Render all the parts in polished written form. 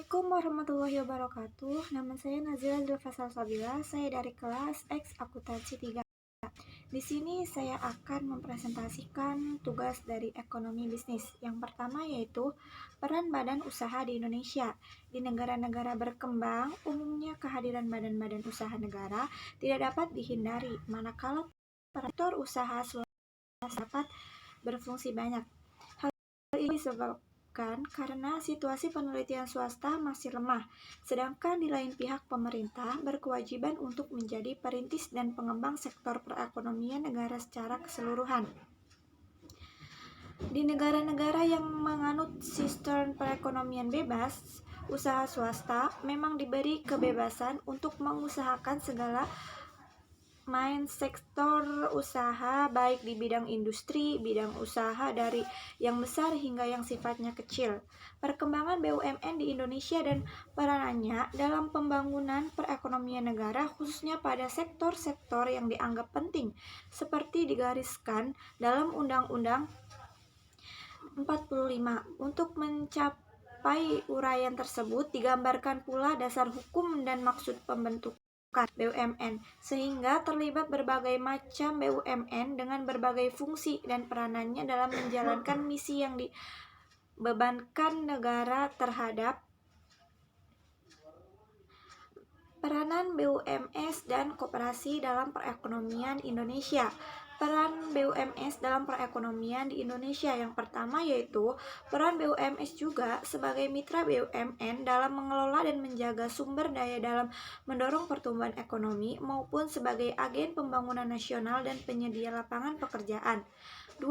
Assalamualaikum warahmatullahi wabarakatuh. Nama saya Nazila Zulfasal Sabila. Saya dari kelas X Akuntansi 3. Di sini saya akan mempresentasikan tugas dari ekonomi bisnis. Yang pertama yaitu peran badan usaha di Indonesia. Di negara-negara berkembang, umumnya kehadiran badan-badan usaha negara tidak dapat dihindari, manakala sektor usaha swasta dapat berfungsi banyak. Hal ini disebabkan karena situasi penelitian swasta masih lemah, sedangkan di lain pihak pemerintah berkewajiban untuk menjadi perintis dan pengembang sektor perekonomian negara secara keseluruhan. Di negara-negara yang menganut sistem perekonomian bebas, usaha swasta memang diberi kebebasan untuk mengusahakan segala main sektor usaha, baik di bidang industri, bidang usaha dari yang besar hingga yang sifatnya kecil. Perkembangan BUMN di Indonesia dan peranannya dalam pembangunan perekonomian negara khususnya pada sektor-sektor yang dianggap penting seperti digariskan dalam Undang-Undang 45. Untuk mencapai uraian tersebut digambarkan pula dasar hukum dan maksud pembentukan BUMN, sehingga terlibat berbagai macam BUMN dengan berbagai fungsi dan peranannya dalam menjalankan misi yang dibebankan negara terhadap peranan BUMS dan koperasi dalam perekonomian Indonesia. Peran BUMS dalam perekonomian di Indonesia yang pertama yaitu peran BUMS juga sebagai mitra BUMN dalam mengelola dan menjaga sumber daya dalam mendorong pertumbuhan ekonomi maupun sebagai agen pembangunan nasional dan penyedia lapangan pekerjaan. 2.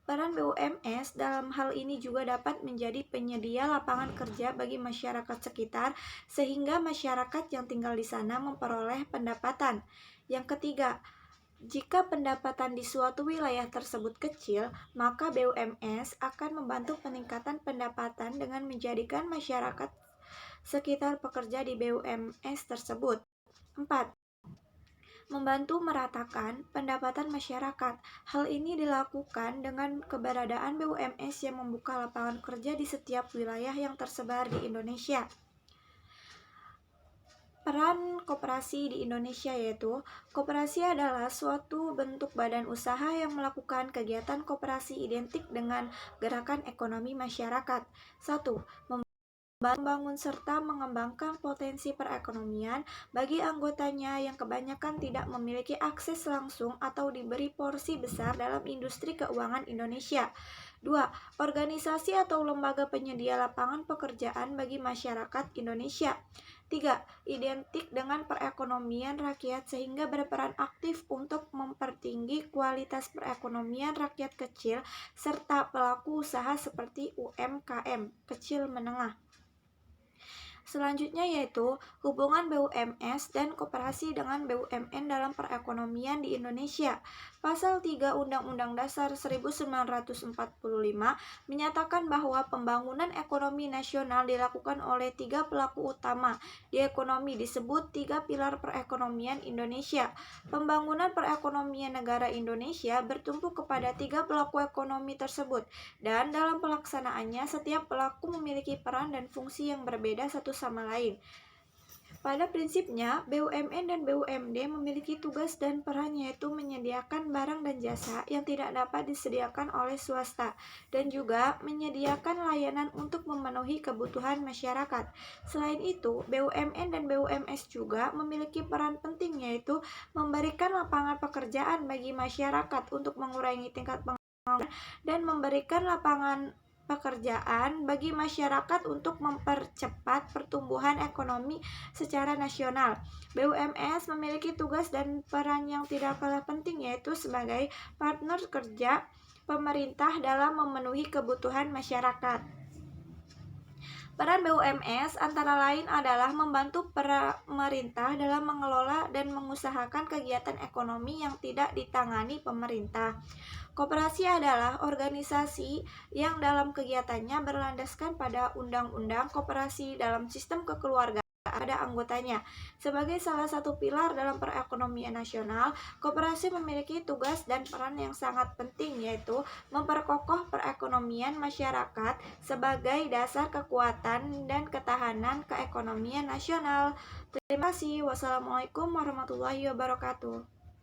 Peran BUMS dalam hal ini juga dapat menjadi penyedia lapangan kerja bagi masyarakat sekitar sehingga masyarakat yang tinggal di sana memperoleh pendapatan. Yang ketiga, jika pendapatan di suatu wilayah tersebut kecil, maka BUMS akan membantu peningkatan pendapatan dengan menjadikan masyarakat sekitar pekerja di BUMS tersebut. 4. Membantu meratakan pendapatan masyarakat. Hal ini dilakukan dengan keberadaan BUMS yang membuka lapangan kerja di setiap wilayah yang tersebar di Indonesia. Peran koperasi di Indonesia yaitu koperasi adalah suatu bentuk badan usaha yang melakukan kegiatan koperasi identik dengan gerakan ekonomi masyarakat. 1. Membangun serta mengembangkan potensi perekonomian bagi anggotanya yang kebanyakan tidak memiliki akses langsung atau diberi porsi besar dalam industri keuangan Indonesia. 2. Organisasi atau lembaga penyedia lapangan pekerjaan bagi masyarakat Indonesia. 3. Identik dengan perekonomian rakyat sehingga berperan aktif untuk mempertinggi kualitas perekonomian rakyat kecil serta pelaku usaha seperti UMKM, kecil menengah. Selanjutnya yaitu hubungan BUMS dan koperasi dengan BUMN dalam perekonomian di Indonesia. Pasal 3 Undang-Undang Dasar 1945 menyatakan bahwa pembangunan ekonomi nasional dilakukan oleh 3 pelaku utama. Di ekonomi disebut 3 pilar perekonomian Indonesia. Pembangunan perekonomian negara Indonesia bertumpu kepada 3 pelaku ekonomi tersebut, dan dalam pelaksanaannya setiap pelaku memiliki peran dan fungsi yang berbeda satu sama lain. Pada prinsipnya, BUMN dan BUMD memiliki tugas dan peran yaitu menyediakan barang dan jasa yang tidak dapat disediakan oleh swasta dan juga menyediakan layanan untuk memenuhi kebutuhan masyarakat. Selain itu, BUMN dan BUMS juga memiliki peran penting yaitu memberikan lapangan pekerjaan bagi masyarakat untuk mengurangi tingkat pengangguran dan memberikan lapangan pekerjaan bagi masyarakat untuk mempercepat pertumbuhan ekonomi secara nasional. BUMS memiliki tugas dan peran yang tidak kalah penting yaitu sebagai partner kerja pemerintah dalam memenuhi kebutuhan masyarakat. Peran BUMS antara lain adalah membantu pemerintah dalam mengelola dan mengusahakan kegiatan ekonomi yang tidak ditangani pemerintah. Koperasi adalah organisasi yang dalam kegiatannya berlandaskan pada undang-undang koperasi dalam sistem kekeluargaan pada anggotanya. Sebagai salah satu pilar dalam perekonomian nasional, koperasi memiliki tugas dan peran yang sangat penting, yaitu memperkokoh perekonomian masyarakat sebagai dasar kekuatan dan ketahanan keekonomian nasional. Terima kasih. Wassalamualaikum warahmatullahi wabarakatuh.